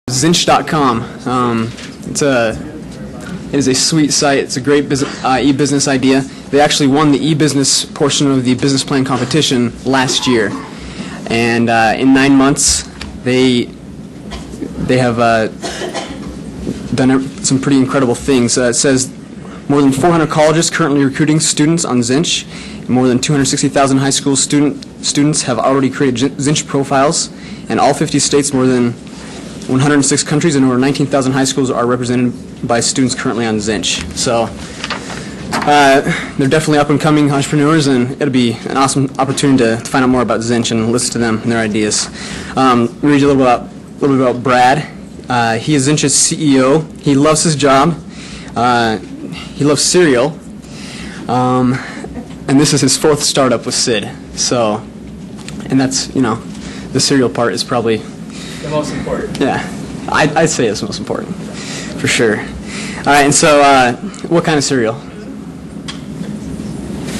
Zinch.com. It is a sweet site. It's a great e-business idea. They actually won the e-business portion of the business plan competition last year, and in 9 months they have done some pretty incredible things. It says more than 400 colleges currently recruiting students on Zinch. More than 260,000 high school students have already created Zinch profiles, and all 50 states, more than 106 countries, and over 19,000 high schools are represented by students currently on Zinch. So they're definitely up-and-coming entrepreneurs, and it'll be an awesome opportunity to find out more about Zinch and listen to them and their ideas. Read you a little bit about Brad. He is Zinch's CEO. He loves his job. He loves cereal. And this is his 4th startup with Sid. So, and that's, the cereal part is probably the most important. Yeah, I'd say it's the most important, for sure. All right, and so what kind of cereal?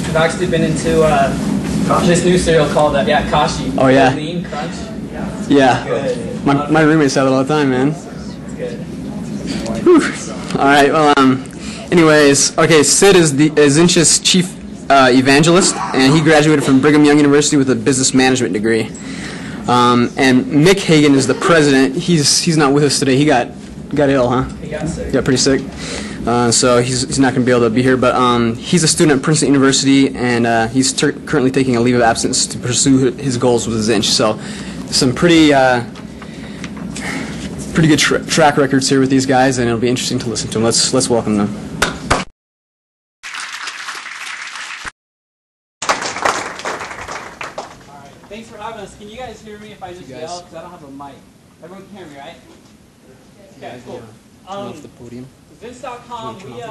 I've actually been into this new cereal called Kashi. Oh yeah. Lean Crunch. Yeah. Good. My roommates have it all the time, man. It's good. Whew. All right. Well, anyways, okay. Sid is Zinch's chief evangelist, and he graduated from Brigham Young University with a business management degree. And Mick Hagan is the president. He's not with us today. He got ill, huh? He got sick. Got pretty sick. So he's not going to be able to be here. But he's a student at Princeton University, and he's currently taking a leave of absence to pursue his goals with Zinch. So some pretty good track records here with these guys, and it'll be interesting to listen to them. Let's welcome them. Thanks for having us. Can you guys hear me if I just yell? Because I don't have a mic. Everyone can hear me, right? Okay, cool. Off the podium. Zinch.com, we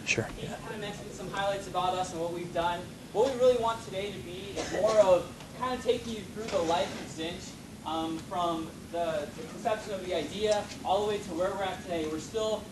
Sure. kind of mentioned some highlights about us and what we've done. What we really want today to be is more of kind of taking you through the life of Zinch, from the conception of the idea all the way to where we're at today. We're still,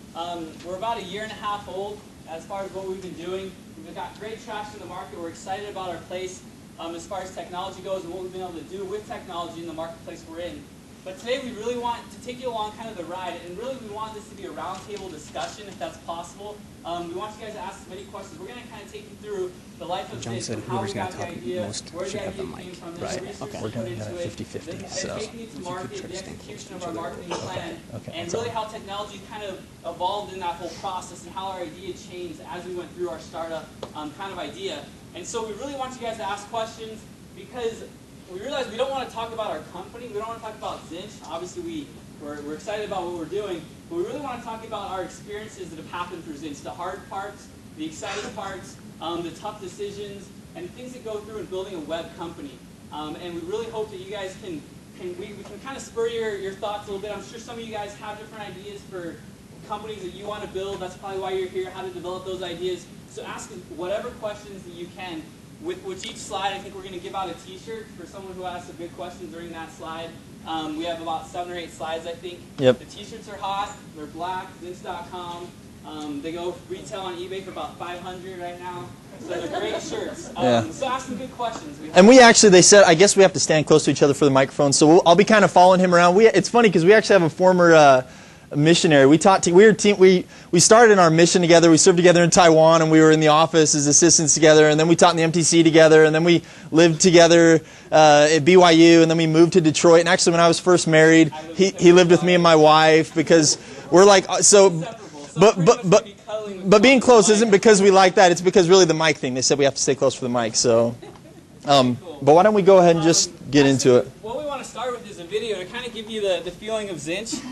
we're about 1.5 years old as far as what we've been doing. We've got great traction in the market. We're excited about our place as far as technology goes and what we've been able to do with technology in the marketplace we're in. But today we really want to take you along kind of the ride, and really we want this to be a roundtable discussion if that's possible. We want you guys to ask as many questions. We're going to kind of take you through the life of Zinch, how we got the idea, where the idea came from, the research we put into it, taking it to market, the execution of our marketing plan, and really how technology kind of evolved in that whole process and how our idea changed as we went through our startup kind of idea. And so we really want you guys to ask questions because we realize we don't want to talk about our company. We don't want to talk about Zinch. Obviously, we're excited about what we're doing, but we really want to talk about our experiences that have happened through Zinch, the hard parts, the exciting parts, the tough decisions, and the things that go through in building a web company. And we really hope that you guys we can kind of spur your thoughts a little bit. I'm sure some of you guys have different ideas for companies that you want to build. That's probably why you're here, how to develop those ideas. So ask whatever questions that you can. With each slide, I think we're going to give out a T-shirt for someone who asks a good question during that slide. We have about 7 or 8 slides, I think. Yep. The T-shirts are hot. They're black. Zinch.com. They go retail on eBay for about $500 right now. So they're great shirts. So ask some good questions. And they said, I guess we have to stand close to each other for the microphone. So I'll be kind of following him around. It's funny because we actually have a former missionary. We started in our mission together. We served together in Taiwan, and we were in the office as assistants together. And then we taught in the MTC together. And then we lived together at BYU. And then we moved to Detroit. And actually, when I was first married, he lived with me and my wife because we're like so. But being close isn't because we like that. It's because really the mic thing. They said we have to stay close for the mic. So, but why don't we go ahead and just get into it? What we want to start with is a video to kind of give you the feeling of Zinch.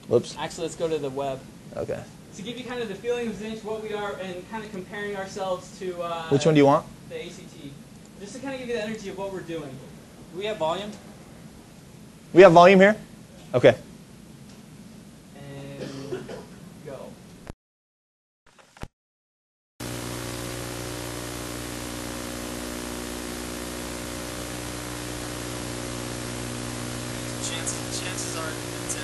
Whoops. Actually, let's go to the web. Okay. To give you kind of the feeling of Zinch, what we are, and kind of comparing ourselves to Which one do you want? The ACT. Just to kind of give you the energy of what we're doing. Do we have volume? We have volume here? Okay. And go. Chances are it's there.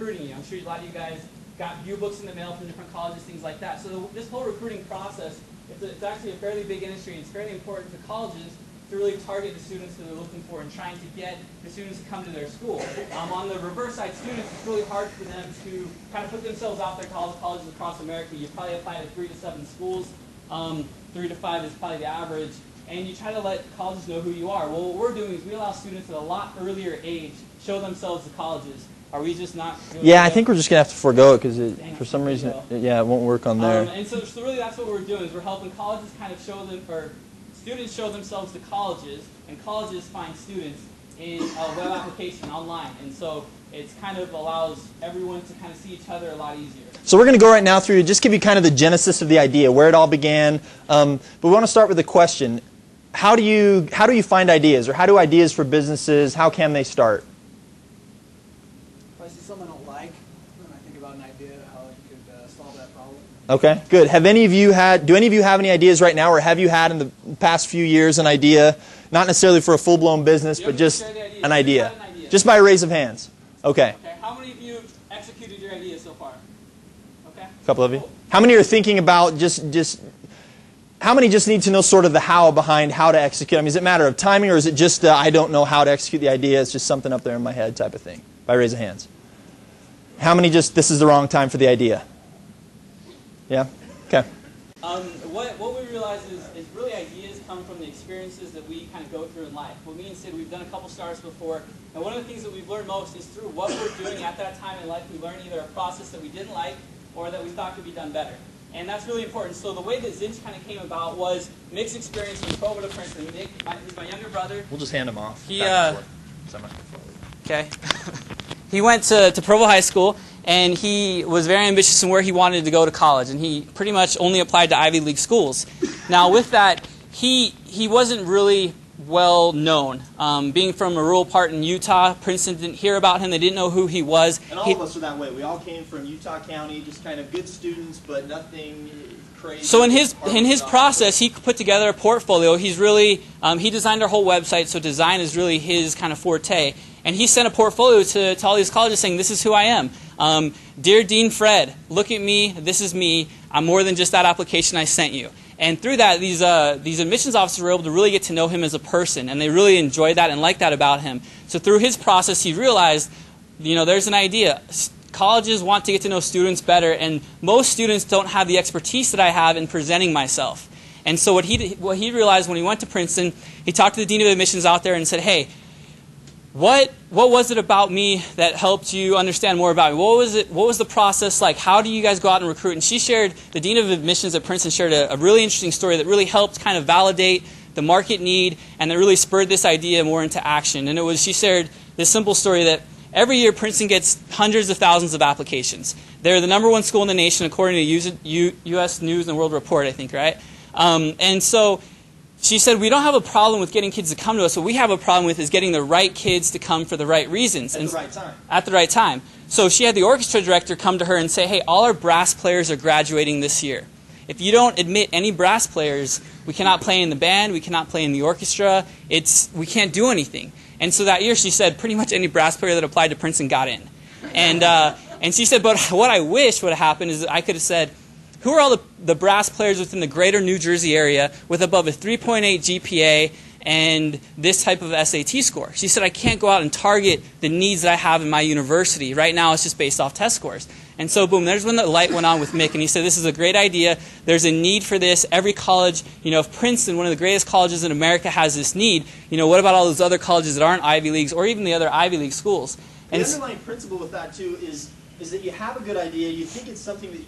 recruiting you. I'm sure a lot of you guys got view books in the mail from different colleges, things like that. So this whole recruiting process, it's actually a fairly big industry, and it's fairly important for colleges to really target the students that they're looking for and trying to get the students to come to their school. On the reverse side, students, it's really hard for them to kind of put themselves out there. Colleges across America, you probably apply to 3 to 7 schools. 3 to 5 is probably the average. And you try to let colleges know who you are. Well, what we're doing is we allow students at a lot earlier age show themselves to colleges. Are we just not doing Yeah, that? I think we're just going to have to forego it because for some reason, it won't work on there. And so really that's what we're doing is we're helping colleges kind of show them, or students show themselves to colleges, and colleges find students in a web application online. And so it kind of allows everyone to kind of see each other a lot easier. So we're going to go right now through, just give you kind of the genesis of the idea, where it all began. But we want to start with a question. How do you find ideas, or how do ideas for businesses, how can they start? If I see something I don't like, then I think about an idea how I could solve that problem. Okay, good. Do any of you have any ideas right now, or have you had in the past few years an idea, not necessarily for a full-blown business, but just an idea? Just by a raise of hands. Okay. Okay. How many of you executed your idea so far? Okay. A couple of you. How many are thinking about how many just need to know sort of the how behind how to execute? I mean, is it a matter of timing, or is it just I don't know how to execute the idea, it's just something up there in my head type of thing? By raise of hands. How many just, this is the wrong time for the idea? Yeah? Okay. What we realize is really ideas come from the experiences that we kind of go through in life. Well, me and Sid, we've done a couple startups before, and one of the things that we've learned most is through what we're doing at that time in life, we learn either a process that we didn't like or that we thought could be done better. And that's really important. So the way that Zinch kind of came about was Mick's experience from Provo to Princeton. Mick, who's my younger brother. We'll just hand them off. He, okay. He went to Provo High School, and he was very ambitious in where he wanted to go to college, and he pretty much only applied to Ivy League schools. Now with that, he wasn't really well known. Being from a rural part in Utah, Princeton didn't hear about him. They didn't know who he was. And all of us are that way. We all came from Utah County, just kind of good students, but nothing crazy. So in his process, he put together a portfolio. He's really he designed our whole website, so design is really his kind of forte. And he sent a portfolio to all these colleges saying, "This is who I am. Dear Dean Fred, look at me. This is me. I'm more than just that application I sent you." And through that, these admissions officers were able to really get to know him as a person, and they really enjoyed that and liked that about him. So through his process, he realized, there's an idea. Colleges want to get to know students better, and most students don't have the expertise that I have in presenting myself. And so what he realized when he went to Princeton, he talked to the dean of admissions out there and said, "Hey, what was it about me that helped you understand more about me? What was the process like? How do you guys go out and recruit?" And the dean of admissions at Princeton shared a really interesting story that really helped kind of validate the market need, and that really spurred this idea more into action. And she shared this simple story that every year Princeton gets hundreds of thousands of applications. They're the #1 school in the nation according to U.S. News and World Report, I think, right? And so she said, we don't have a problem with getting kids to come to us. What we have a problem with is getting the right kids to come for the right reasons. At the right time. At the right time. So she had the orchestra director come to her and say, "Hey, all our brass players are graduating this year. If you don't admit any brass players, we cannot play in the band, we cannot play in the orchestra, we can't do anything." And so that year she said pretty much any brass player that applied to Princeton got in. And she said, but what I wish would have happened is I could have said, who are all the brass players within the greater New Jersey area with above a 3.8 GPA and this type of SAT score? She said, I can't go out and target the needs that I have in my university. Right now it's just based off test scores. And so, boom, there's when the light went on with Mick, and he said, this is a great idea. There's a need for this. Every college, if Princeton, one of the greatest colleges in America, has this need, what about all those other colleges that aren't Ivy Leagues or even the other Ivy League schools? The underlying principle with that, too, is that you have a good idea, you think it's something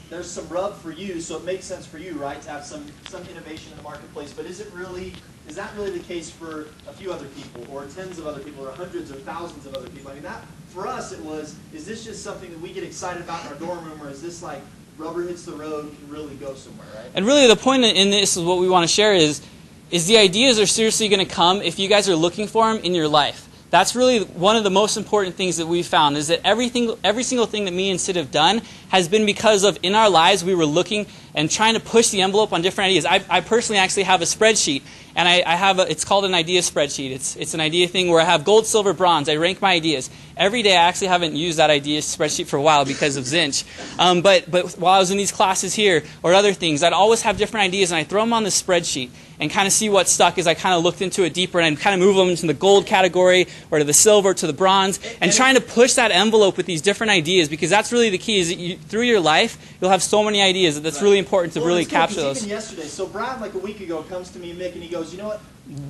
there's some rub for you, so it makes sense for you, right, to have some innovation in the marketplace. But is that really the case for a few other people, or tens of other people, or hundreds or thousands of other people? I mean, that for us it was, is this just something that we get excited about in our dorm room, or is this like rubber hits the road, can really go somewhere, right? And really the point in this is what we want to share is the ideas are seriously going to come if you guys are looking for them in your life. That's really one of the most important things that we've found, is that every single thing that me and Sid have done has been because of in our lives we were looking and trying to push the envelope on different ideas. I personally actually have a spreadsheet, and I have it's called an idea spreadsheet. It's an idea thing where I have gold, silver, bronze. I rank my ideas. Every day I actually haven't used that idea spreadsheet for a while because of Zinch. But while I was in these classes here or other things, I'd always have different ideas, and I throw them on the spreadsheet and kind of see what stuck as I kind of looked into it deeper, and I'd kind of move them into the gold category or to the silver, to the bronze, and trying to push that envelope with these different ideas, because that's really the key, is that through your life, you'll have so many ideas that's really important to really capture those. Even yesterday, so Brad, like a week ago, comes to me, Mick, and he goes, you know what?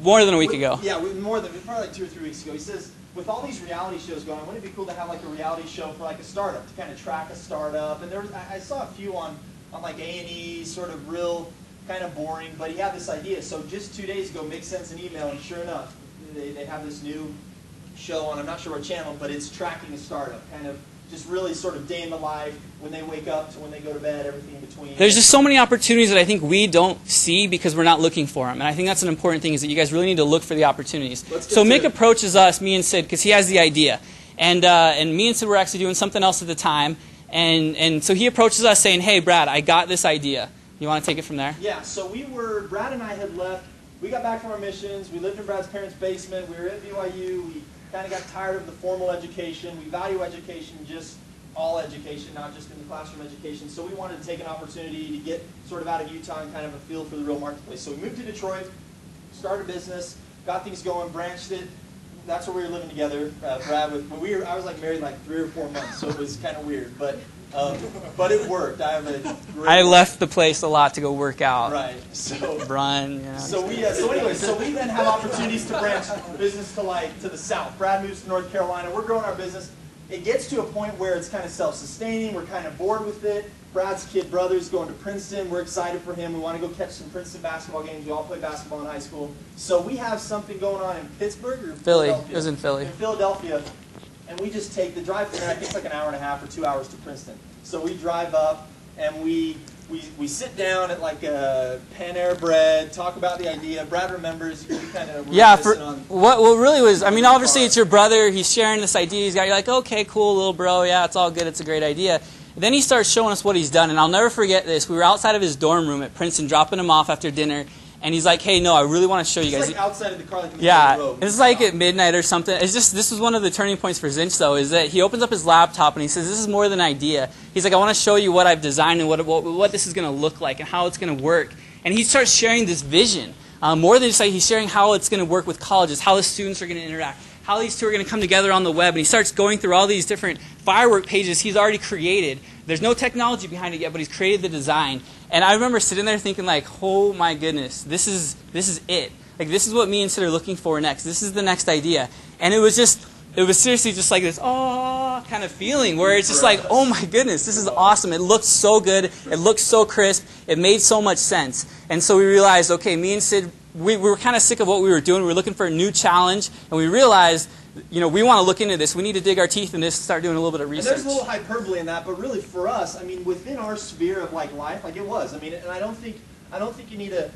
More than a week ago. Yeah, probably like 2 or 3 weeks ago. He says, with all these reality shows going on, wouldn't it be cool to have like a reality show for like a startup, to kind of track a startup? And I saw a few on like A&E, sort of real kind of boring, but he had this idea. So just 2 days ago, Mick sends an email, and sure enough, they have this new show on, I'm not sure what channel, but it's tracking a startup, kind of just really sort of day in the life, when they wake up to when they go to bed, everything in between. There's just so many opportunities that I think we don't see because we're not looking for them. And I think that's an important thing, is that you guys really need to look for the opportunities. So Mick approaches us, me and Sid, because he has the idea. And me and Sid were actually doing something else at the time. And so he approaches us saying, hey, Brad, I got this idea. You want to take it from there? Yeah, so Brad and I had left. We got back from our missions. We lived in Brad's parents' basement. We were at BYU. We kind of got tired of the formal education. We value education, just all education, not just in the classroom education. So we wanted to take an opportunity to get sort of out of Utah and kind of a feel for the real marketplace. So we moved to Detroit, started a business, got things going, branched it. That's where we were living together, Brad. I was like married like 3 or 4 months, so it was kind of weird, but it worked. I left the place a lot to go work out. Right. So run. Yeah. So we then have opportunities to branch business to the south. Brad moves to North Carolina. We're growing our business. It gets to a point where it's kind of self-sustaining. We're kind of bored with it. Brad's kid brother's going to Princeton. We're excited for him. We want to go catch some Princeton basketball games. We all play basketball in high school. So we have something going on in Pittsburgh or Philly. It was in Philly. In Philadelphia. And we just take the drive from there. I think it's like an hour and a half or 2 hours to Princeton. So we drive up and we sit down at like a Panera Bread, talk about the idea. Brad remembers. We kind of what really was, I mean, obviously it's your brother. He's sharing this idea. You're like, okay, cool, little bro. Yeah, it's all good. It's a great idea. And then he starts showing us what he's done, and I'll never forget this. We were outside of his dorm room at Princeton, dropping him off after dinner. And he's like, hey, no, I really want to show you guys. It's like outside of the car, like in the road. It's like at midnight or something. It's just, this was one of the turning points for Zinch, though, is that he opens up his laptop and he says, this is more than an idea. He's like, I want to show you what I've designed and what this is going to look like and how it's going to work. And he starts sharing this vision. More than just like, he's sharing how it's going to work with colleges, how the students are going to interact, how these two are going to come together on the web. And he starts going through all these different firework pages he's already created. There's no technology behind it yet, but he's created the design. And I remember sitting there thinking like, oh my goodness, this is it. Like, this is what me and Sid are looking for next. This is the next idea. And it was seriously just like this, oh, kind of feeling where it's just like, oh my goodness, this is awesome. It looked so good. It looked so crisp. It made so much sense. And so we realized, okay, me and Sid, we were kind of sick of what we were doing. We were looking for a new challenge. And we realized, you know, we want to look into this. We need to dig our teeth in this and start doing a little bit of research. And there's a little hyperbole in that, but really for us, I mean, within our sphere of like life, like it was. I mean, and I don't think you need to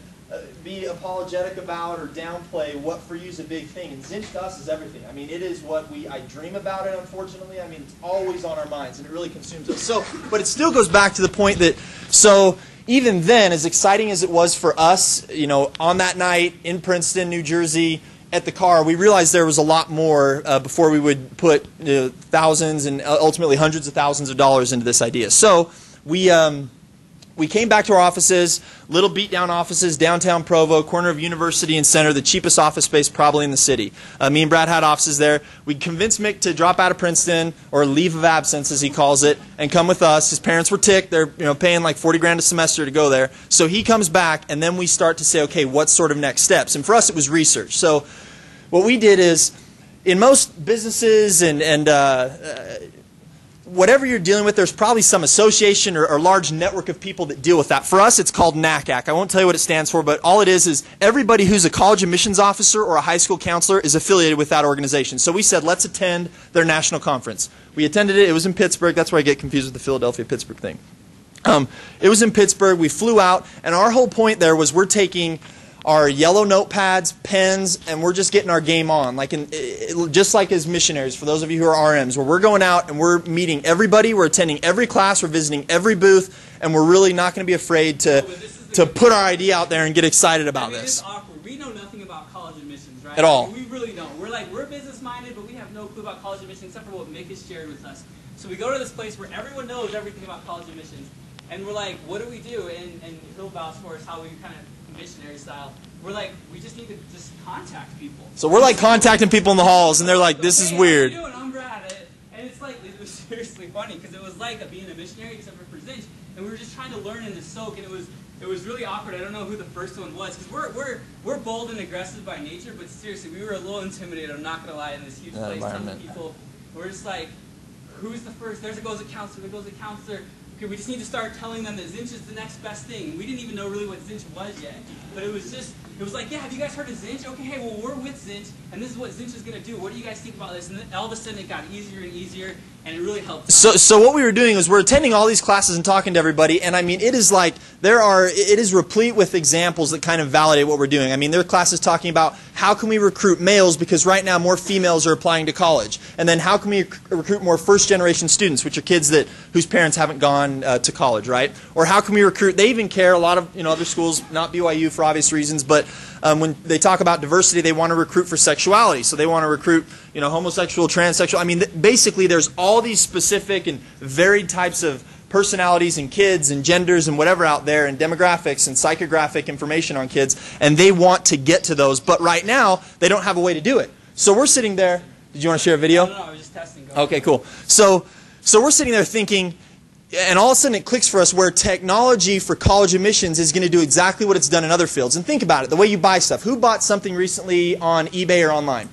be apologetic about or downplay what for you is a big thing. And Zinch to us is everything. I mean, it is what I dream about it, unfortunately. I mean, it's always on our minds, and it really consumes us. So, but it still goes back to the point that, so even then, as exciting as it was for us, you know, on that night in Princeton, New Jersey, at the car, we realized there was a lot more before we would put thousands and ultimately hundreds of thousands of dollars into this idea. So we came back to our offices, little beat-down offices, downtown Provo, corner of University and Center, the cheapest office space probably in the city. Me and Brad had offices there. We convinced Mick to drop out of Princeton, or leave of absence as he calls it, and come with us. His parents were ticked. They're paying like 40 grand a semester to go there. So he comes back, and then we start to say, okay, what's sort of next steps? And for us, it was research. So what we did is, in most businesses and whatever you're dealing with, there's probably some association or large network of people that deal with that. For us, it's called NACAC. I won't tell you what it stands for, but all it is everybody who's a college admissions officer or a high school counselor is affiliated with that organization. So we said, let's attend their national conference. We attended it. It was in Pittsburgh. That's where I get confused with the Philadelphia-Pittsburgh thing. It was in Pittsburgh. We flew out, and our whole point there was we're taking our yellow notepads, pens, and we're just getting our game on, just like as missionaries, for those of you who are RMs, where we're going out and we're meeting everybody, we're attending every class, we're visiting every booth, and we're really not going to be afraid to put our idea out there and get excited about this. It's awkward. We know nothing about college admissions, right? At all. We really don't. We're business-minded, but we have no clue about college admissions except for what Mick has shared with us. So we go to this place where everyone knows everything about college admissions, and we're like, what do we do? And he'll vouch for us how we kind of missionary style. We're like, we just need to just contact people. So we're like contacting people in the halls, and they're like, this is weird. How you doing? I'm Brad. And it's like, it was seriously funny because it was like being a missionary except for Zinch, and we were just trying to learn and to soak, and it was really awkward. I don't know who the first one was because we're bold and aggressive by nature, but seriously, we were a little intimidated. I'm not gonna lie, in this huge place, tons of people. We're just like, who's the first? There goes a counselor. There goes a counselor. Okay, we just need to start telling them that Zinch is the next best thing. We didn't even know really what Zinch was yet. But it was like, yeah, have you guys heard of Zinch? Okay, hey, well, we're with Zinch, and this is what Zinch is going to do. What do you guys think about this? And then all of a sudden it got easier and easier, and it really helped. So what we were doing is we're attending all these classes and talking to everybody, and I mean, it is like, it is replete with examples that kind of validate what we're doing. I mean, there are classes talking about how can we recruit males, because right now more females are applying to college. And then how can we recruit more first-generation students, which are kids whose parents haven't gone to college, right? Or how can we recruit, they even care, a lot of other schools, not BYU for obvious reasons, but when they talk about diversity, they want to recruit for sexuality. So they want to recruit homosexual, transsexual. I mean, basically there's all these specific and varied types of personalities and kids and genders and whatever out there, and demographics and psychographic information on kids, and they want to get to those, but right now they don't have a way to do it. So we're sitting there. Did you want to share a video? No, I was just testing. Okay, cool. So we're sitting there thinking, and all of a sudden it clicks for us where technology for college admissions is going to do exactly what it's done in other fields. And think about it, the way you buy stuff. Who bought something recently on eBay or online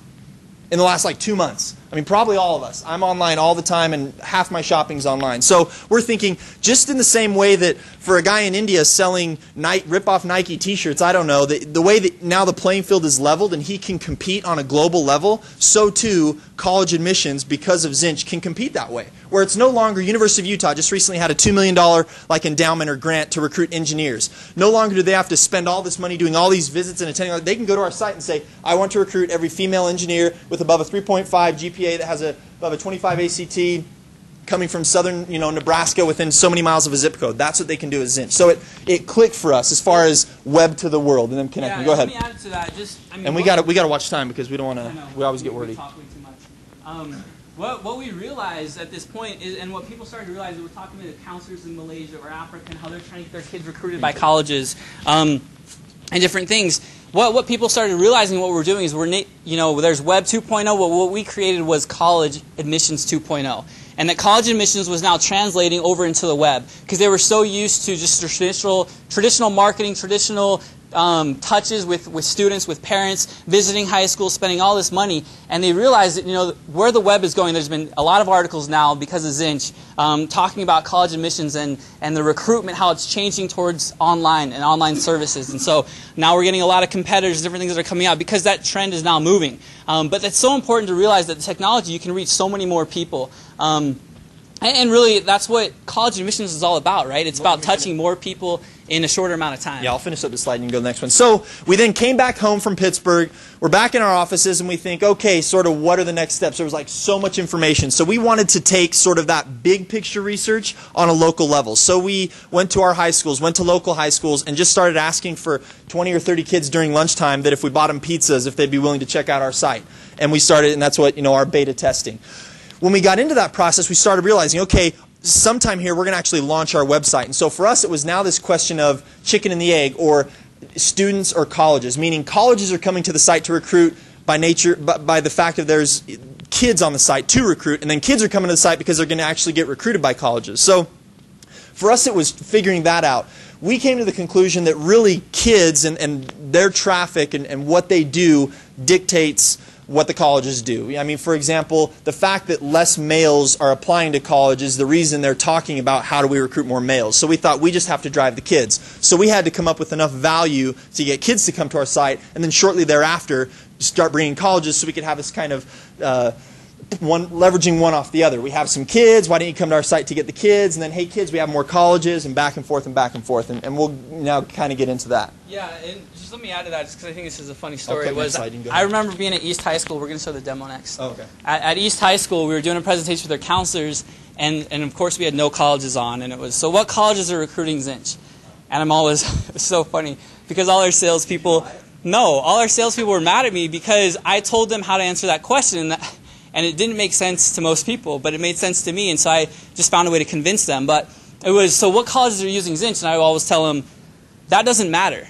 in the last 2 months? I mean, probably all of us. I'm online all the time, and half my shopping's online. So we're thinking, just in the same way that for a guy in India selling rip-off Nike T-shirts, I don't know, the way that now the playing field is leveled and he can compete on a global level, so too college admissions, because of Zinch, can compete that way. Where it's no longer, University of Utah just recently had a $2 million endowment or grant to recruit engineers. No longer do they have to spend all this money doing all these visits and attending. They can go to our site and say, I want to recruit every female engineer with above a 3.5 GPA that has above a 25 ACT, coming from southern Nebraska within so many miles of a zip code. That's what they can do with Zinch. So it clicked for us as far as web to the world and then connecting. Go ahead. Let me add to that. And we got to watch time because we don't want to. We always get wordy. We talk way too much. What we realized at this point is, and what people started to realize, is we're talking to counselors in Malaysia or Africa and how they're trying to get their kids recruited by colleges and different things. What people started realizing, what we're doing is there's Web 2.0, but what we created was College Admissions 2.0. And that college admissions was now translating over into the web because they were so used to just traditional marketing, traditional touches with students, with parents, visiting high schools, spending all this money, and they realized that where the web is going. There's been a lot of articles now because of Zinch talking about college admissions and the recruitment, how it's changing towards online and online services. And so now we're getting a lot of competitors, different things that are coming out because that trend is now moving. But it's so important to realize that the technology, you can reach so many more people. And really, that's what college admissions is all about, right? It's about touching more people in a shorter amount of time. Yeah, I'll finish up the slide and you can go to the next one. So we then came back home from Pittsburgh. We're back in our offices and we think, okay, sort of what are the next steps? There was so much information. So we wanted to take sort of that big picture research on a local level. So we went to our high schools, went to local high schools, and just started asking for 20 or 30 kids during lunchtime that if we bought them pizzas, if they'd be willing to check out our site. And we started, and that's what, our beta testing. When we got into that process, we started realizing, okay, sometime here we're going to actually launch our website. And so for us, it was now this question of chicken and the egg, or students or colleges, meaning colleges are coming to the site to recruit by nature, by the fact that there's kids on the site to recruit, and then kids are coming to the site because they're going to actually get recruited by colleges. So for us, it was figuring that out. We came to the conclusion that really kids and their traffic and what they do dictates what the colleges do. I mean, for example, the fact that less males are applying to college is the reason they're talking about how do we recruit more males. So we thought we just have to drive the kids. So we had to come up with enough value to get kids to come to our site, and then shortly thereafter start bringing colleges so we could have this kind of leveraging one off the other. We have some kids, why don't you come to our site to get the kids? And then, hey kids, we have more colleges, and back and forth and back and forth. And we'll now kind of get into that. Yeah, and just let me add to that, just because I think this is a funny story. Okay, I remember being at East High School. We're going to show the demo next. Oh, okay. At East High School, we were doing a presentation with their counselors, and of course we had no colleges on, and it was, so what colleges are recruiting Zinch? And I'm always, it's so funny, because all our salespeople were mad at me because I told them how to answer that question, and it didn't make sense to most people, but it made sense to me, and so I just found a way to convince them. But it was, so what colleges are using Zinch? And I always tell them, that doesn't matter.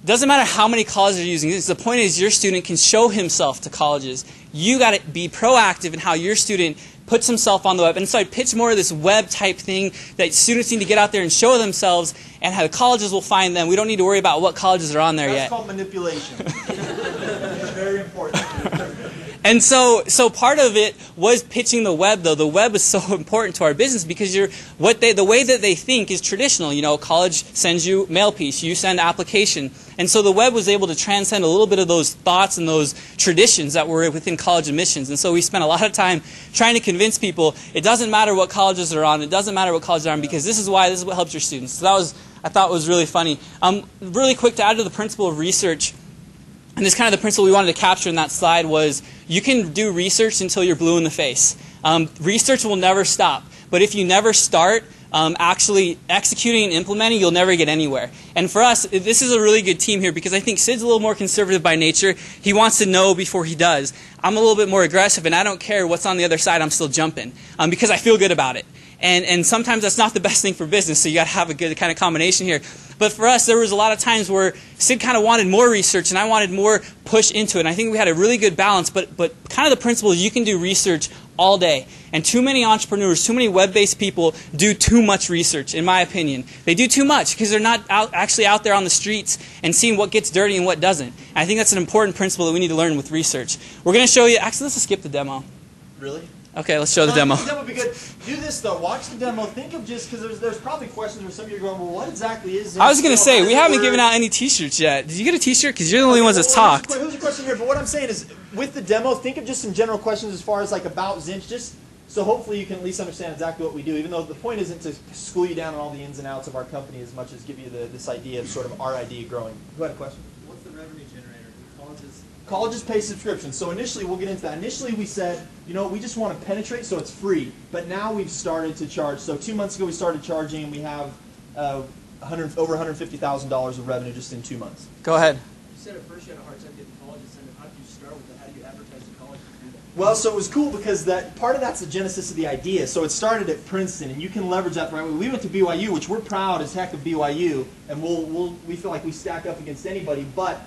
It doesn't matter how many colleges are using Zinch. The point is your student can show himself to colleges. You got to be proactive in how your student puts himself on the web. And so I pitch more of this web type thing that students need to get out there and show themselves, and how the colleges will find them. We don't need to worry about what colleges are on there yet. That's called manipulation. Very important. And so part of it was pitching the web, though. The web is so important to our business because the way that they think is traditional. You know, college sends you mail piece, you send application. And so the web was able to transcend a little bit of those thoughts and those traditions that were within college admissions. And so we spent a lot of time trying to convince people it doesn't matter what colleges are on, it doesn't matter what colleges are on, because this is what helps your students. So that was, I thought, was really funny. Really quick, to add to the principle of research, and this kind of the principle we wanted to capture in that slide was you can do research until you're blue in the face. Research will never stop. But if you never start actually executing and implementing, you'll never get anywhere. And for us, this is a really good team here because I think Sid's a little more conservative by nature. He wants to know before he does. I'm a little bit more aggressive, and I don't care what's on the other side. I'm still jumping because I feel good about it. And sometimes that's not the best thing for business, so you got to have a good kind of combination here. But for us, there was a lot of times where Sid kind of wanted more research, and I wanted more push into it. And I think we had a really good balance, but kind of the principle is you can do research all day. And too many entrepreneurs, too many web-based people do too much research, in my opinion. They do too much because they're not actually out there on the streets and seeing what gets dirty and what doesn't. And I think that's an important principle that we need to learn with research. We're going to show you, actually let's skip the demo. Really? Okay, let's show the demo. The demo would be good. Do this though. Watch the demo. Think of just, because there's probably questions where some of you are going, well, what exactly is it? I was going to say, we haven't given out any T-shirts yet. Did you get a T-shirt? Because you're the only ones that's talked. Who's your question here? But what I'm saying is, with the demo, think of just some general questions as far as like about Zinch, just so hopefully you can at least understand exactly what we do, even though the point isn't to school you down on all the ins and outs of our company as much as give you this idea of sort of our idea growing. Who had a question? What's the revenue generator? Colleges? Colleges pay subscriptions. So initially, we'll get into that. Initially, we said, you know, we just want to penetrate, so it's free. But now we've started to charge. So 2 months ago, we started charging, and we have over $150,000 of revenue just in 2 months. Go ahead. You said at first you had a hard time getting colleges signed up. How did you start with that? How do you advertise to colleges to do that? Well, so it was cool because part of that's the genesis of the idea. So it started at Princeton, and you can leverage that the right way. We went to BYU, which we're proud as heck of BYU, and we feel like we stack up against anybody, but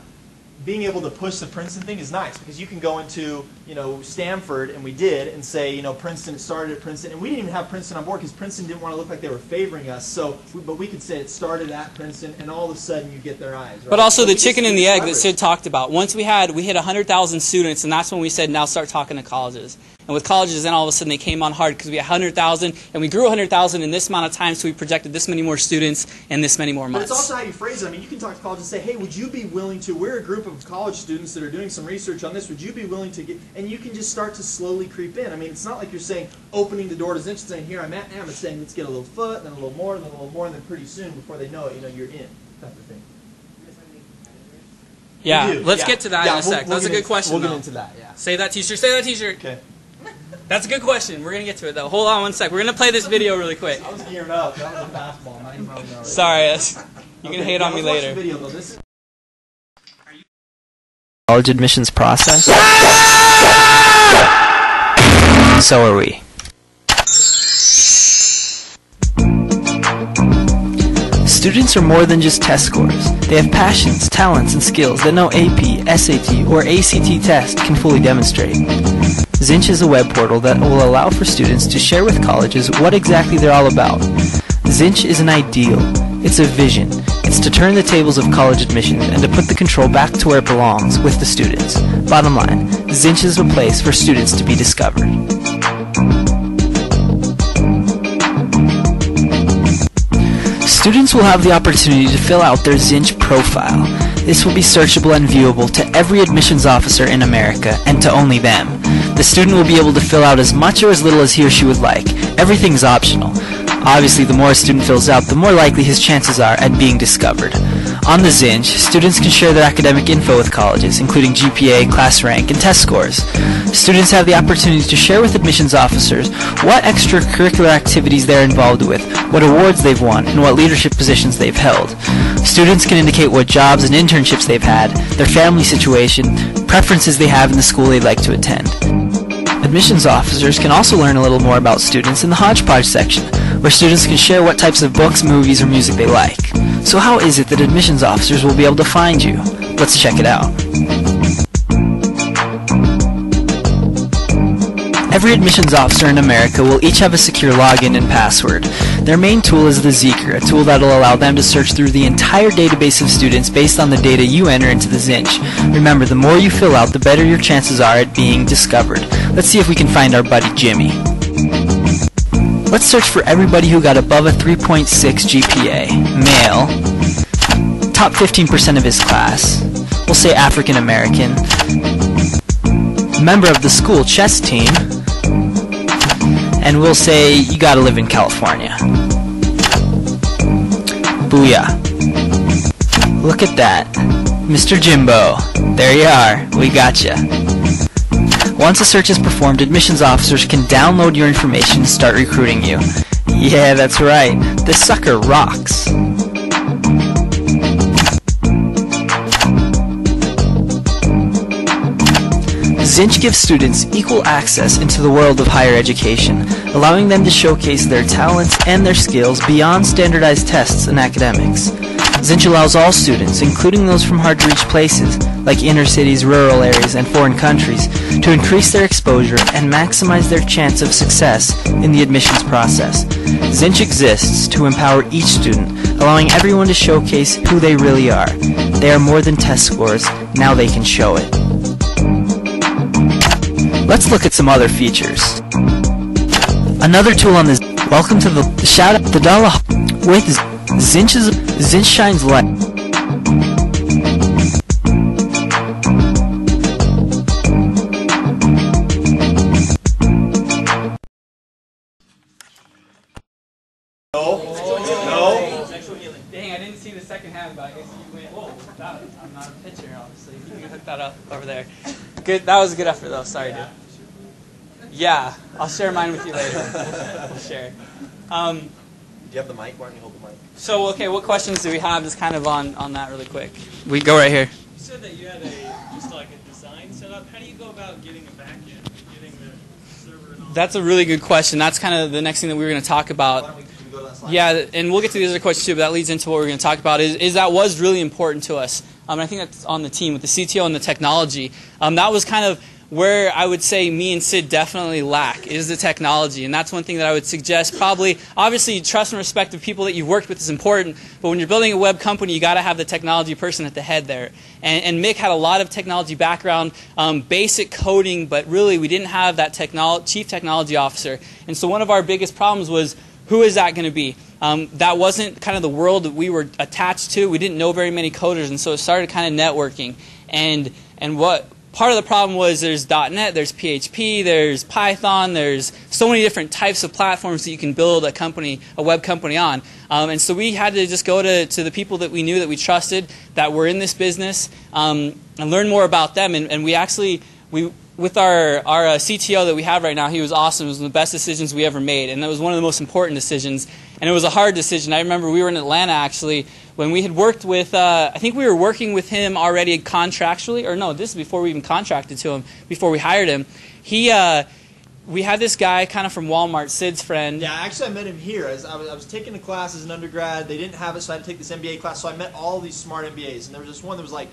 being able to push the Princeton thing is nice because you can go into, you know, Stanford, and we did, and say, you know, Princeton, it started at Princeton, and we didn't even have Princeton on board because Princeton didn't want to look like they were favoring us. So, but we could say it started at Princeton, and all of a sudden you get their eyes. Right? But also so the chicken and the egg leverage. that Sid talked about. Once we hit 100,000 students, and that's when we said, now start talking to colleges. And with colleges, then all of a sudden they came on hard because we had 100,000, and we grew 100,000 in this amount of time, so we projected this many more students and this many more months. But it's also how you phrase it. I mean, you can talk to colleges and say, hey, would you be willing to, we're a group of college students that are doing some research on this, would you be willing to get, and you can just start to slowly creep in. I mean, it's not like you're saying, opening the door to Zinch and saying, here I'm at now, it's saying, let's get a little foot, and then a little more, and then a little more, and then pretty soon, before they know it, you know, you're in, type of thing. Yeah, let's get to that in a sec. That's a good question, We'll though. get into that, yeah. Say that T-shirt, say that T-shirt. Okay. That's a good question. We're going to get to it, though. Hold on one sec. We're going to play this video really quick. I was geared up. That was a fastball. Not even probably know. Sorry, you can hate on me let's watch later. the video, though. This is College admissions process? So are we. Students are more than just test scores. They have passions, talents, and skills that no AP, SAT, or ACT test can fully demonstrate. Zinch is a web portal that will allow for students to share with colleges what exactly they're all about. Zinch is an ideal. It's a vision. It's to turn the tables of college admissions and to put the control back to where it belongs, with the students. Bottom line, Zinch is a place for students to be discovered. Students will have the opportunity to fill out their Zinch profile. This will be searchable and viewable to every admissions officer in America and to only them. The student will be able to fill out as much or as little as he or she would like. Everything's optional. Obviously, the more a student fills out, the more likely his chances are at being discovered. On the Zinch, students can share their academic info with colleges, including GPA, class rank, and test scores. Students have the opportunity to share with admissions officers what extracurricular activities they're involved with, what awards they've won, and what leadership positions they've held. Students can indicate what jobs and internships they've had, their family situation, preferences they have in the school they'd like to attend. Admissions officers can also learn a little more about students in the Hodgepodge section, where students can share what types of books, movies, or music they like. So how is it that admissions officers will be able to find you? Let's check it out. Every admissions officer in America will each have a secure login and password. Their main tool is the Zeeker, a tool that will allow them to search through the entire database of students based on the data you enter into the Zinch. Remember, the more you fill out, the better your chances are at being discovered. Let's see if we can find our buddy Jimmy. Let's search for everybody who got above a 3.6 GPA. Male. Top 15% of his class. We'll say African American. Member of the school chess team. And we'll say you gotta live in California. Booyah. Look at that. Mr. Jimbo. There you are. We gotcha. Once a search is performed, admissions officers can download your information and start recruiting you. Yeah, that's right. This sucker rocks. Zinch gives students equal access into the world of higher education, allowing them to showcase their talents and their skills beyond standardized tests and academics. Zinch allows all students, including those from hard-to-reach places, like inner cities, rural areas, and foreign countries, to increase their exposure and maximize their chance of success in the admissions process. Zinch exists to empower each student, allowing everyone to showcase who they really are. They are more than test scores, now they can show it. Let's look at some other features. Another tool on this. Welcome to the shout out the dollar with Zinch shines light. No. Dang, I didn't see the second hand, but I guess you went. Whoa, I'm not a pitcher, obviously. You can hook that up over there. Good. That was a good effort, though. Sorry, dude. Yeah, I'll share mine with you later. I'll share. Do you have the mic? Why don't you hold the mic? So, okay, what questions do we have just kind of on that really quick? We go right here. You said that you had just like a design set up. How do you go about getting a backend, getting the server and all That's a really good question. That's kind of the next thing that we were going to talk about. Should we go to that slide? Yeah, and we'll get to the other questions too, but that leads into what we're going to talk about is that was really important to us. And I think that's on the team with the CTO and the technology. That was kind of where I would say me and Sid definitely lack is the technology, and that's one thing that I would suggest. Probably, obviously, trust and respect of people that you've worked with is important, but when you're building a web company, you got to have the technology person at the head there. And Mick had a lot of technology background, basic coding, but really we didn't have that chief technology officer. And so one of our biggest problems was, who is that going to be? That wasn't kind of the world that we were attached to. We didn't know very many coders, and so it started kind of networking. And what part of the problem was there's .NET, there's PHP, there's Python, there's so many different types of platforms that you can build a web company on. And so we had to just go to the people that we knew, that we trusted, that were in this business, and learn more about them. And we actually, with our CTO that we have right now, he was awesome. It was one of the best decisions we ever made, and that was one of the most important decisions. And it was a hard decision. I remember we were in Atlanta, actually, when we had worked with, I think we were working with him already contractually, or no, this is before we even contracted to him, before we hired him. We had this guy kind of from Walmart, Sid's friend. Yeah, actually I met him here. I was taking a class as an undergrad. They didn't have it, so I had to take this MBA class. So I met all these smart MBAs, and there was this one that was like,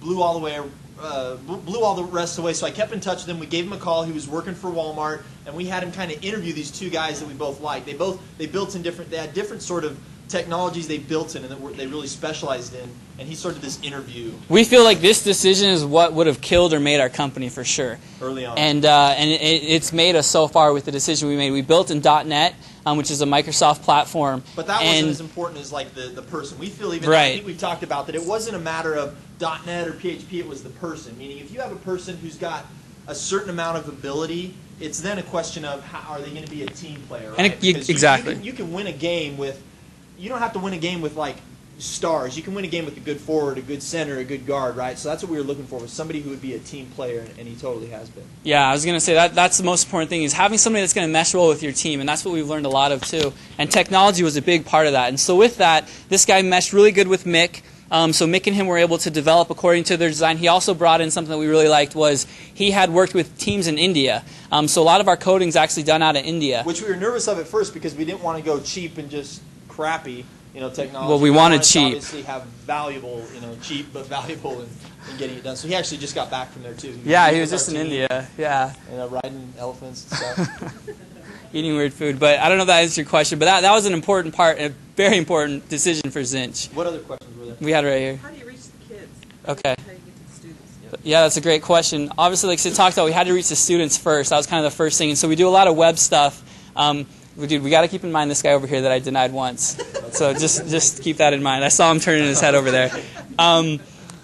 blew all the rest away. So I kept in touch with him. We gave him a call. He was working for Walmart, and we had him kind of interview these two guys that we both liked. They built in different. They had different sort of technologies they built in and that they really specialized in. And he started this interview. We feel like this decision is what would have killed or made our company for sure. Early on. And it's made us so far with the decision we made. We built in .NET. which is a Microsoft platform. But that wasn't as important as like the person. We feel even I think we've talked about that it wasn't a matter of .NET or PHP, it was the person. Meaning if you have a person who's got a certain amount of ability, it's then a question of how are they going to be a team player, right? And exactly. You can win a game with, you don't have to win a game with like stars. You can win a game with a good forward, a good center, a good guard, right? So that's what we were looking for, was somebody who would be a team player, and he totally has been. Yeah, I was going to say that's the most important thing, is having somebody that's going to mesh well with your team, and that's what we've learned a lot of too. And technology was a big part of that. And so with that, this guy meshed really good with Mick. So Mick and him were able to develop according to their design. He also brought in something that we really liked, was he had worked with teams in India. So a lot of our coding is actually done out of India. Which we were nervous of at first because we didn't want to go cheap and just crappy, technology. Well, we wanted cheap. Obviously have valuable, cheap but valuable in getting it done. So he actually just got back from there too. He was just in India. Yeah. And riding elephants and stuff. Eating weird food. But I don't know if that answers your question, but that was an important part, a very important decision for Zinch. What other questions were there? We had it right here. How do you reach the kids? Okay. How do you get to the students? Yeah, that's a great question. Obviously, like Sid talked about, we had to reach the students first. That was kind of the first thing. And so we do a lot of web stuff. We got to keep in mind this guy over here that I denied once. So just keep that in mind. I saw him turning his head over there.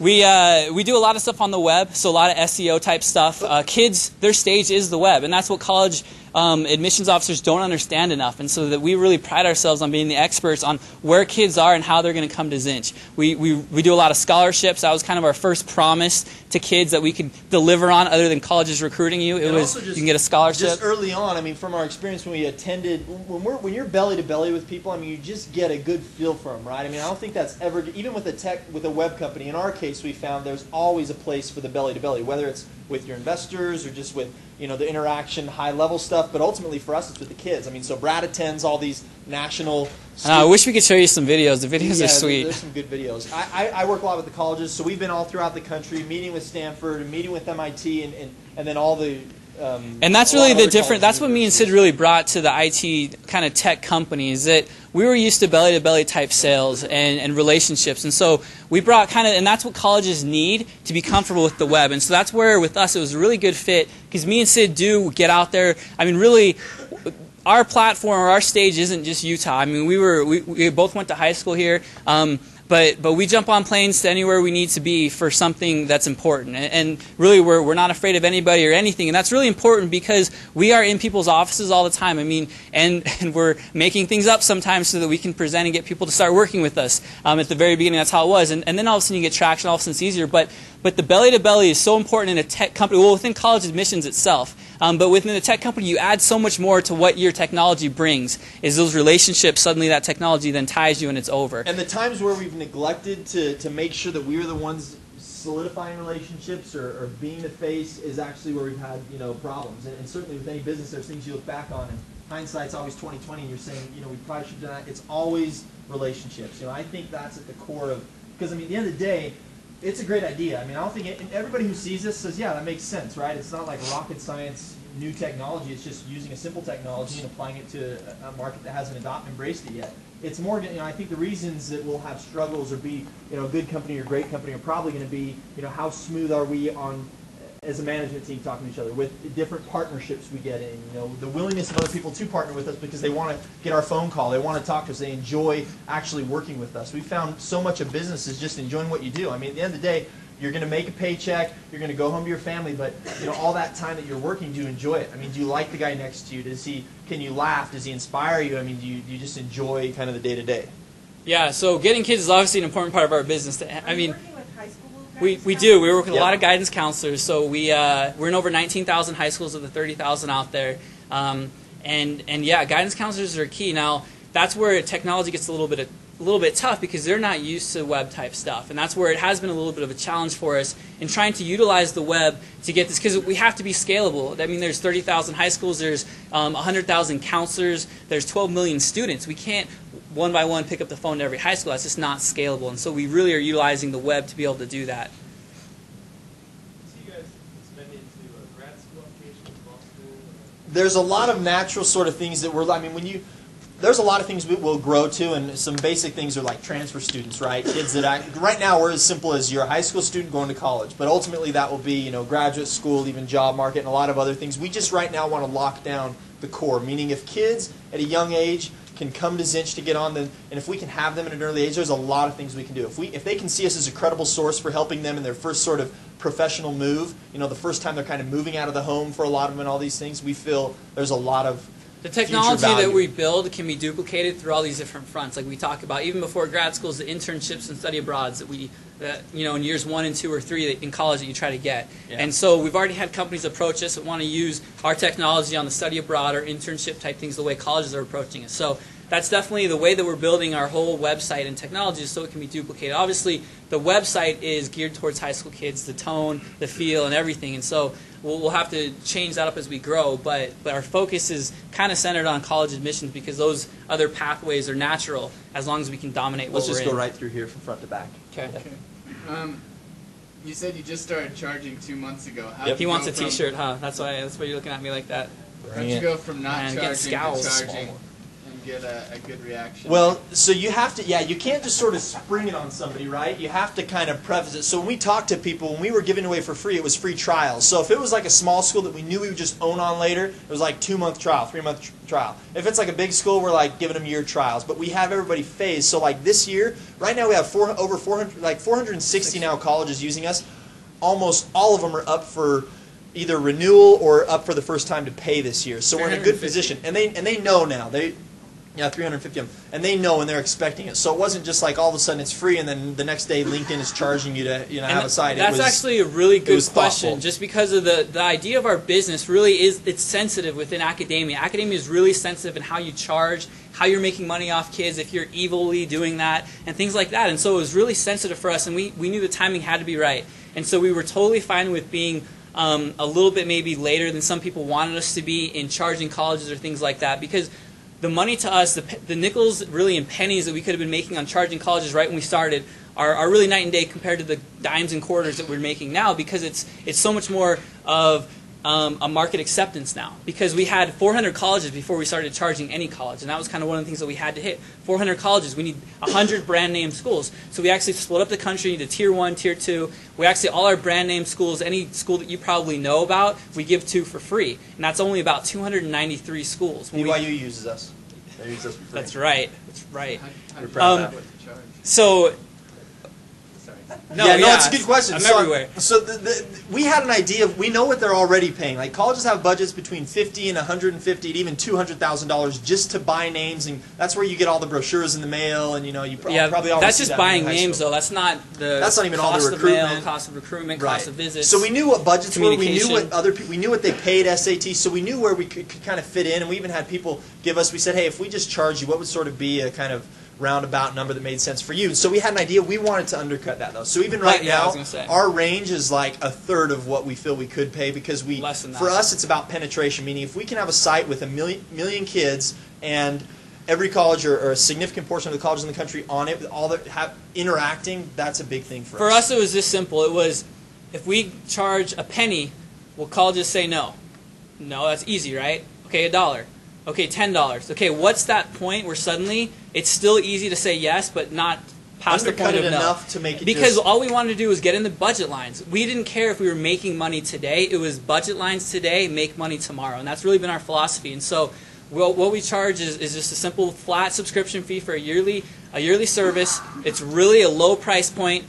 We do a lot of stuff on the web, so a lot of SEO type stuff. Kids, their stage is the web, and that's what college admissions officers don't understand enough. And so that we really pride ourselves on being the experts on where kids are and how they're going to come to Zinch. We do a lot of scholarships. That was kind of our first promise to kids that we could deliver on, other than colleges recruiting you. It was you can get a scholarship. Just early on, from our experience when we attended, when you're belly to belly with people, you just get a good feel for them, right? I don't think that's ever, even with a web company. In our case, we found there's always a place for the belly to belly, whether it's with your investors or just with the interaction, high level stuff. But ultimately, for us, it's with the kids. So Brad attends all these national. I wish we could show you some videos. The videos are sweet. There's some good videos. I work a lot with the colleges, so we've been all throughout the country, meeting with Stanford and meeting with MIT, and then all the. And that's really the difference. That's what me and Sid really brought to the IT kind of tech companies, that we were used to belly type sales and relationships. And so we brought and that's what colleges need to be comfortable with the web. And so that's where with us it was a really good fit, because me and Sid do get out there. Really, our platform or our stage isn't just Utah. We both went to high school here. But we jump on planes to anywhere we need to be for something that's important. And really, we're not afraid of anybody or anything. And that's really important because we are in people's offices all the time. And we're making things up sometimes so that we can present and get people to start working with us. At the very beginning, that's how it was. And then all of a sudden you get traction, all of a sudden it's easier. But the belly-to-belly is so important in a tech company, well, within college admissions itself. But within a tech company, you add so much more to what your technology brings, is those relationships. Suddenly that technology then ties you and it's over. And the times where we've neglected to make sure that we're the ones solidifying relationships or being the face is actually where we've had problems. And certainly with any business, there's things you look back on, and hindsight's always 20/20, and you're saying we probably should have done that. It's always relationships. I think that's at the core of, because at the end of the day, it's a great idea. I don't think everybody who sees this says, yeah, that makes sense, right? It's not like rocket science, new technology. It's just using a simple technology and applying it to a market that hasn't embraced it yet. It's more, I think the reasons that we'll have struggles or be, a good company or great company are probably going to be, how smooth are we on, as a management team, talking to each other, with different partnerships we get in, the willingness of other people to partner with us because they want to get our phone call, they want to talk to us, they enjoy actually working with us. We found so much of business is just enjoying what you do. At the end of the day, you're going to make a paycheck, you're going to go home to your family, but all that time that you're working, do you enjoy it? Do you like the guy next to you? Can you laugh? Does he inspire you? Do you just enjoy kind of the day-to-day? Yeah, so getting kids is obviously an important part of our business. Are you working with high school guidance we do. We work with a lot of guidance counselors. So we're in over 19,000 high schools of the 30,000 out there. And yeah, guidance counselors are key. Now, that's where technology gets a little bit tough because they're not used to web type stuff, and that's where it has been a little bit of a challenge for us in trying to utilize the web to get this, because we have to be scalable. There's 30,000 high schools, there's 100,000 counselors, there's 12 million students. We can't one by one pick up the phone to every high school. That's just not scalable, and so we really are utilizing the web to be able to do that. So you guys expand into grad school applications, law school? There's a lot of natural sort of things that there's a lot of things we will grow to, and some basic things are like transfer students, right? Kids that right now we're as simple as you're a high school student going to college, but ultimately that will be graduate school, even job market, and a lot of other things. We just right now want to lock down the core. Meaning if kids at a young age can come to Zinch to get on and if we can have them at an early age, there's a lot of things we can do. If they can see us as a credible source for helping them in their first sort of professional move, the first time they're kind of moving out of the home for a lot of them and all these things, we feel there's a lot of the technology that we build can be duplicated through all these different fronts, like we talk about even before grad schools, the internships and study abroads that in years 1 and 2 or 3 in college that you try to get. Yeah. And so we've already had companies approach us that want to use our technology on the study abroad or internship type things the way colleges are approaching us. So that's definitely the way that we're building our whole website and technology so it can be duplicated. Obviously, the website is geared towards high school kids, the tone, the feel, and everything. And so we'll have to change that up as we grow. But our focus is kind of centered on college admissions because those other pathways are natural as long as we can dominate what we're in. Let's just go right through here from front to back. Okay. You said you just started charging 2 months ago. He wants a T-shirt, huh? That's why you're looking at me like that. How'd you go from not charging to scowls. charging and get a good reaction? Well, so you have to, you can't just sort of spring it on somebody, right? You have to kind of preface it. So when we talk to people, when we were giving away for free, it was free trials. So if it was like a small school that we knew we would just own on later, it was like 2-month trial, 3-month trial. If it's like a big school, we're like giving them year trials. But we have everybody phased. So like this year, right now we have over 400, like 460 now colleges using us. Almost all of them are up for either renewal or up for the first time to pay this year. So we're in a good position. And they know now. 350 of them. And they know and they're expecting it. So it wasn't just like all of a sudden it's free and then the next day LinkedIn is charging you to have a site. That's actually a really good question. Just because of the idea of our business really it's sensitive within academia. Academia is really sensitive in how you charge, how you're making money off kids, if you're evilly doing that, and things like that. And so it was really sensitive for us, and we knew the timing had to be right. And so we were totally fine with being a little bit maybe later than some people wanted us to be in charging colleges or things like that, because the money to us, the nickels really and pennies that we could have been making on charging colleges right when we started are really night and day compared to the dimes and quarters that we're making now, because it's so much more of a market acceptance now, because we had 400 colleges before we started charging any college, and that was kind of one of the things that we had to hit. 400 colleges, we need 100 brand name schools. So we actually split up the country into Tier 1, Tier 2. We actually, all our brand name schools, any school that you probably know about, we give to for free, and that's only about 293 schools. BYU uses us. They use us for free. That's right. That's right. We're proud of that. So. No, it's a good question. I'm everywhere. So we had an idea. We know what they're already paying. Like colleges have budgets between $50,000 and $150,000 and even $200,000 just to buy names, and that's where you get all the brochures in the mail, and you probably always that's see just that buying in high names school. though. That's not even all the cost recruitment, of mail, cost of recruitment, right. Cost of visits. So we knew what budgets were. We knew what communication. we knew what they paid SAT. So we knew where we could kind of fit in, and we even had people give us. We said, hey, if we just charge you, what would sort of be a kind of roundabout number that made sense for you? So we had an idea. We wanted to undercut that though. So even right now, our range is like a third of what we feel we could pay, because for us it's about penetration. Meaning if we can have a site with a million kids and every college or a significant portion of the colleges in the country on it, with all that have interacting, that's a big thing for us. For us, it was this simple. It was, if we charge a penny, will colleges say no? No, that's easy, right? Okay, $1. Okay, $10. Okay, what's that point where suddenly it's still easy to say yes, but not past the point of no? Enough to make it because all we wanted to do was get in the budget lines. We didn't care if we were making money today. It was budget lines today, make money tomorrow, and that's really been our philosophy. And so, what we charge is just a simple flat subscription fee for a yearly service. It's really a low price point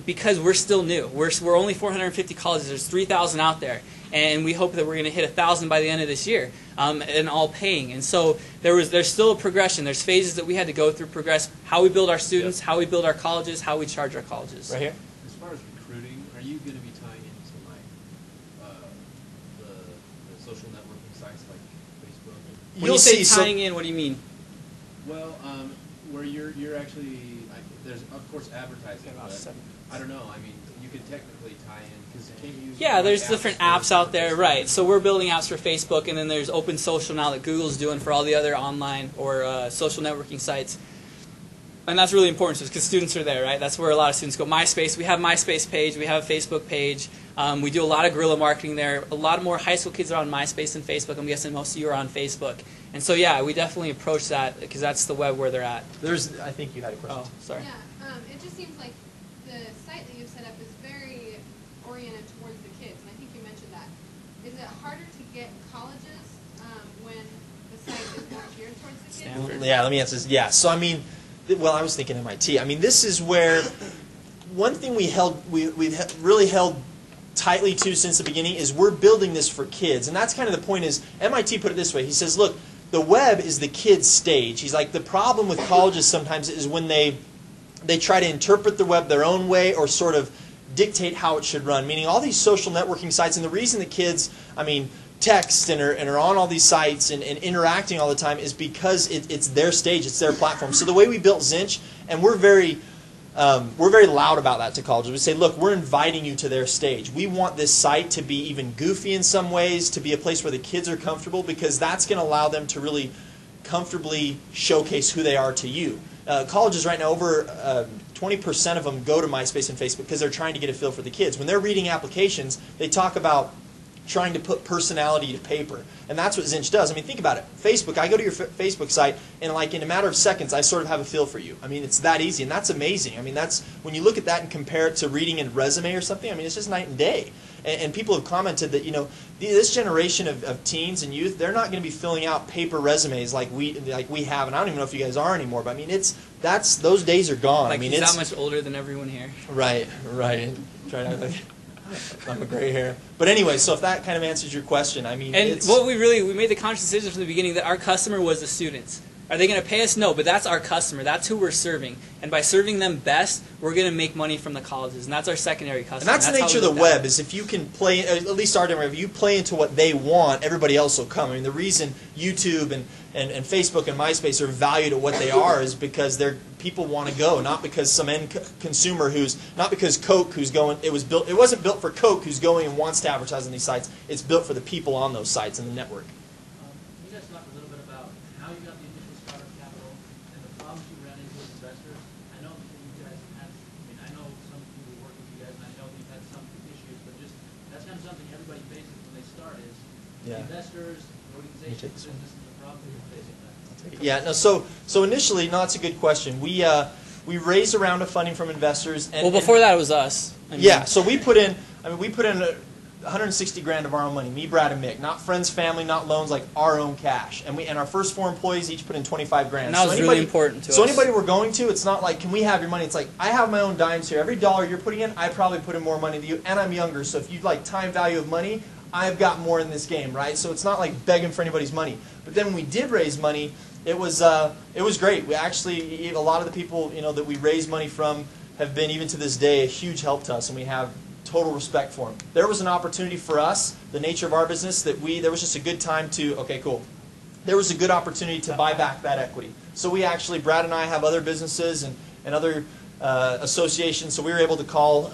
because we're still new. We're only 450 colleges. There's 3,000 out there. And we hope that we're going to hit 1,000 by the end of this year, and all paying. And so there's still a progression. There's phases that we had to go through, progress how we build our students, how we build our colleges, how we charge our colleges. Right here. As far as recruiting, are you going to be tying into like the social networking sites like Facebook? When you say tying in, what do you mean? Well, where you're actually there's of course advertising. But I don't know. I mean, you could technically tie in because can't you use there's different apps out there, right? So we're building apps for Facebook, and then there's Open Social now that Google's doing for all the other online or social networking sites. And that's really important because students are there, right? That's where a lot of students go. MySpace, we have a MySpace page, we have a Facebook page. We do a lot of guerrilla marketing there. A lot more high school kids are on MySpace than Facebook. I'm guessing most of you are on Facebook. And so, yeah, we definitely approach that because that's the web where they're at. I think you had a question. Oh, sorry. Yeah, it just seems like the site that you've set up is very oriented towards the kids, and I think you mentioned that. Is it harder to get colleges when let me answer this. Yeah, so I mean, well, I was thinking MIT. I mean, this is where one thing we've really held tightly to since the beginning is we're building this for kids. And that's kind of the point is, MIT put it this way. He says, look, the web is the kid's stage. He's like, the problem with colleges sometimes is when they try to interpret the web their own way or sort of dictate how it should run. Meaning all these social networking sites, and the reason the kids, I mean, text and are on all these sites and interacting all the time is because it's their stage, it's their platform. So the way we built Zinch, and we're very loud about that to colleges. We say, look, we're inviting you to their stage. We want this site to be even goofy in some ways, to be a place where the kids are comfortable, because that's going to allow them to really comfortably showcase who they are to you. Colleges right now, over 20% of them go to MySpace and Facebook because they're trying to get a feel for the kids. When they're reading applications, they talk about trying to put personality to paper. And that's what Zinch does. I mean, think about it. Facebook, I go to your Facebook site, and like in a matter of seconds, I sort of have a feel for you. I mean, it's that easy, and that's amazing. I mean, that's when you look at that and compare it to reading a resume or something, I mean, it's just night and day. And people have commented that, you know, this generation of teens and youth, they're not going to be filling out paper resumes like we have, and I don't even know if you guys are anymore, but I mean, those days are gone. Like, I mean, he's it's that much older than everyone here. Right. Try to act like I'm a gray hair. But anyway, so if that kind of answers your question, I mean, and what we made the conscious decision from the beginning that our customer was the students. Are they going to pay us? No, but that's our customer. That's who we're serving. And by serving them best, we're going to make money from the colleges. And that's our secondary customer. And that's the nature of the web, is if you can play, at least our demo, if you play into what they want, everybody else will come. I mean, the reason YouTube and Facebook and MySpace are valued at what they are is because people want to go, not because some end consumer not because Coke who's going, it wasn't built for Coke who's going and wants to advertise on these sites. It's built for the people on those sites and the network. You guys talk a little bit about how you got the initial startup capital and the problems you ran into with investors. I know that you guys had, I know some people who work with you guys, and I know you've had some issues, but just that's kind of something everybody faces when they start is investors, organizations, business, and the problem that you're facing. Yeah, no, so initially, no, that's a good question. We raised a round of funding from investors. And, before that, it was us. Yeah, so we put in 160 grand of our own money, me, Brad, and Mick. Not friends, family, not loans, like our own cash. And our first 4 employees each put in 25 grand. And that was really important to us. So anybody we're going to, it's not like, can we have your money? It's like, I have my own dimes here. Every dollar you're putting in, I probably put in more money than you, and I'm younger. So if you'd like time value of money, I've got more in this game, right? So it's not like begging for anybody's money. But then when we did raise money, it was great. We actually, a lot of the people that we raised money from have been, even to this day, a huge help to us, and we have total respect for them. There was an opportunity for us, the nature of our business, there was just a good time to, okay, cool. There was a good opportunity to buy back that equity. So we actually, Brad and I have other businesses and other associations, so we were able to call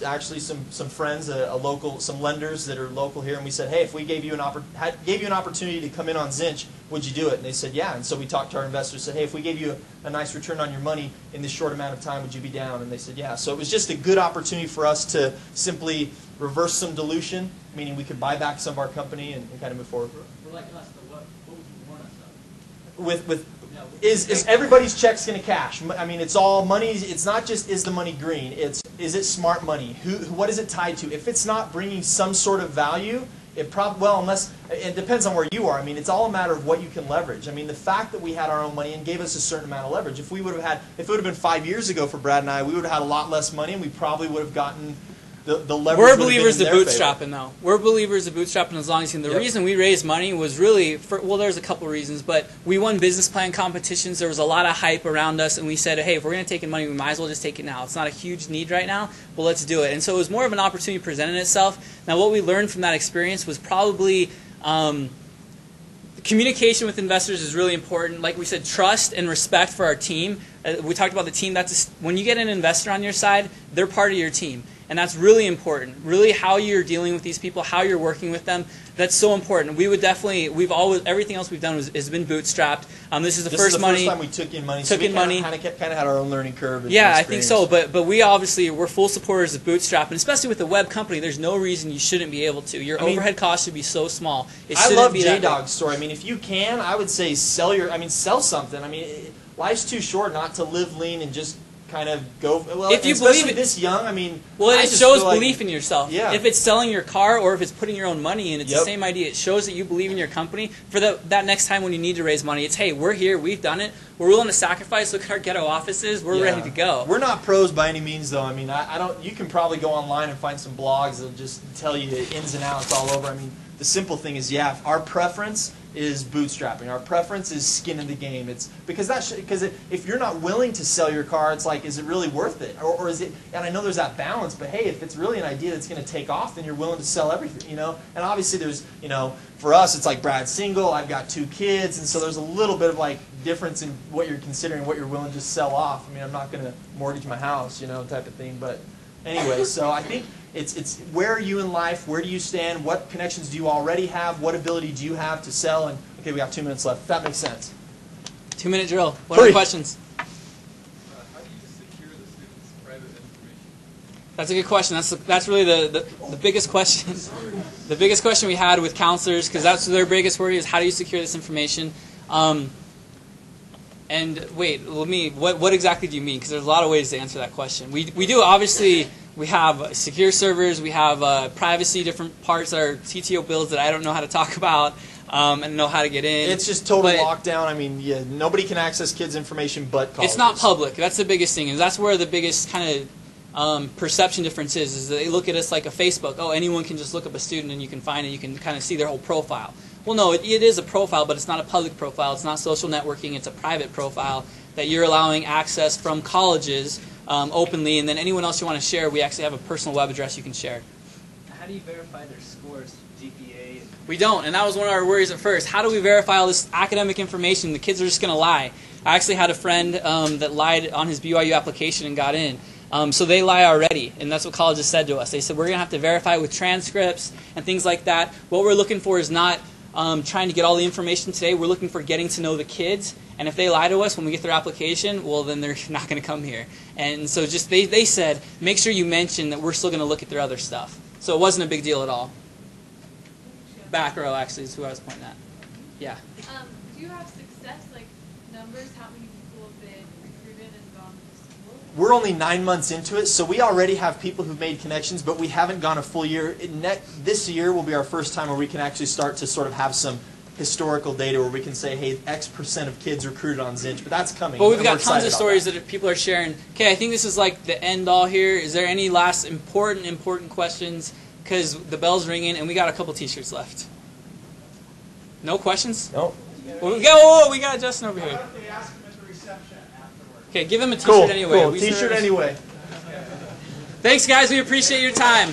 actually some friends, some lenders that are local here, and we said, hey, if we gave you an opportunity to come in on Zinch, would you do it? And they said, yeah. And so we talked to our investors, said, hey, if we gave you a nice return on your money in this short amount of time, would you be down? And they said, yeah. So it was just a good opportunity for us to simply reverse some dilution, meaning we could buy back some of our company and kind of move forward. For like us, what would you want us of? Is everybody's checks going to cash? I mean, it's all money. It's not just is the money green. Is it smart money? What is it tied to? If it's not bringing some sort of value, unless it depends on where you are. I mean, it's all a matter of what you can leverage. I mean, the fact that we had our own money and gave us a certain amount of leverage. If it would have been 5 years ago for Brad and I, we would have had a lot less money, and we probably would have gotten the leverage. We're believers of bootstrapping, though. We're believers of bootstrapping as long as you can. The reason we raised money was really there's a couple reasons, but we won business plan competitions. There was a lot of hype around us, and we said, hey, if we're going to take in money, we might as well just take it now. It's not a huge need right now, but let's do it. And so it was more of an opportunity presenting itself. Now, what we learned from that experience was probably communication with investors is really important. Like we said, trust and respect for our team. We talked about the team. When you get an investor on your side, they're part of your team. And that's really important. Really how you're dealing with these people, how you're working with them, that's so important. Everything else we've done has been bootstrapped. This is the first time we took in money. Kind of had our own learning curve. Yeah, I think so. But we're full supporters of bootstrap, and especially with a web company, there's no reason you shouldn't be able to. Your overhead costs should be so small. I love J-Dog's story. I mean, if you can, I would say sell something. I mean, life's too short not to live lean and just kind of go. Well, If you especially believe it, this young, I mean, well, I it just shows feel like, belief in yourself. Yeah. If it's selling your car or if it's putting your own money in, it's the Yep. same idea. It shows that you believe in your company. For that next time when you need to raise money, it's, hey, we're here, we've done it, we're willing to sacrifice. Look at our ghetto offices, we're Yeah. ready to go. We're not pros by any means, though. I mean, I don't. You can probably go online and find some blogs that'll just tell you the ins and outs all over. I mean, the simple thing is, yeah, our preference is bootstrapping. Our preference is skin in the game. It's because if you're not willing to sell your car, it's like, is it really worth it, or is it? And I know there's that balance, but hey, if it's really an idea that's going to take off, then you're willing to sell everything, you know. And obviously, there's, you know, for us, it's like Brad's single. I've got 2 kids, and so there's a little bit of like difference in what you're considering, what you're willing to sell off. I mean, I'm not going to mortgage my house, you know, type of thing. But anyway, so I think it's where are you in life? Where do you stand? What connections do you already have? What ability do you have to sell? And okay, we got 2 minutes left. If that makes sense. 2-minute drill. What are the questions? How do you secure the students' private information? That's a good question. That's really the biggest question. The biggest question we had with counselors, because that's their biggest worry, is how do you secure this information? And wait, what exactly do you mean? Because there's a lot of ways to answer that question. We do, obviously, we have secure servers, we have privacy, different parts that are CTO builds that I don't know how to talk about and know how to get in. It's just total lockdown. I mean, yeah, nobody can access kids' information but colleges. It's not public. That's the biggest thing. And that's where the biggest kind of perception difference is that they look at us like a Facebook. Oh, anyone can just look up a student and you can find it. You can kind of see their whole profile. Well, no, it is a profile, but it's not a public profile. It's not social networking. It's a private profile that you're allowing access from colleges openly. And then anyone else you want to share, we actually have a personal web address you can share. How do you verify their scores, GPA? We don't, and that was one of our worries at first. How do we verify all this academic information? The kids are just going to lie. I actually had a friend that lied on his BYU application and got in. So they lie already, and that's what colleges said to us. They said, we're going to have to verify with transcripts and things like that. What we're looking for is not trying to get all the information today. We're looking for getting to know the kids, and if they lie to us when we get their application, well, then they're not going to come here. And so just they said, make sure you mention that we're still going to look at their other stuff. So it wasn't a big deal at all. Back row, actually, is who I was pointing at. Yeah. Do you have success, like numbers, how many people have been recruited and gone to school? We're only 9 months into it, so we already have people who've made connections, but we haven't gone a full year. This year will be our first time where we can actually start to sort of have some historical data where we can say, hey, X% of kids recruited on Zinch, but that's coming. But we've got tons of stories that people are sharing. Okay, I think this is like the end all here. Is there any last important questions? Because the bell's ringing and we got a couple T-shirts left. No questions? Nope. Well, we got Justin over here. Okay, give him a T-shirt anyway. Cool. T-shirt anyway. Thanks, guys. We appreciate your time.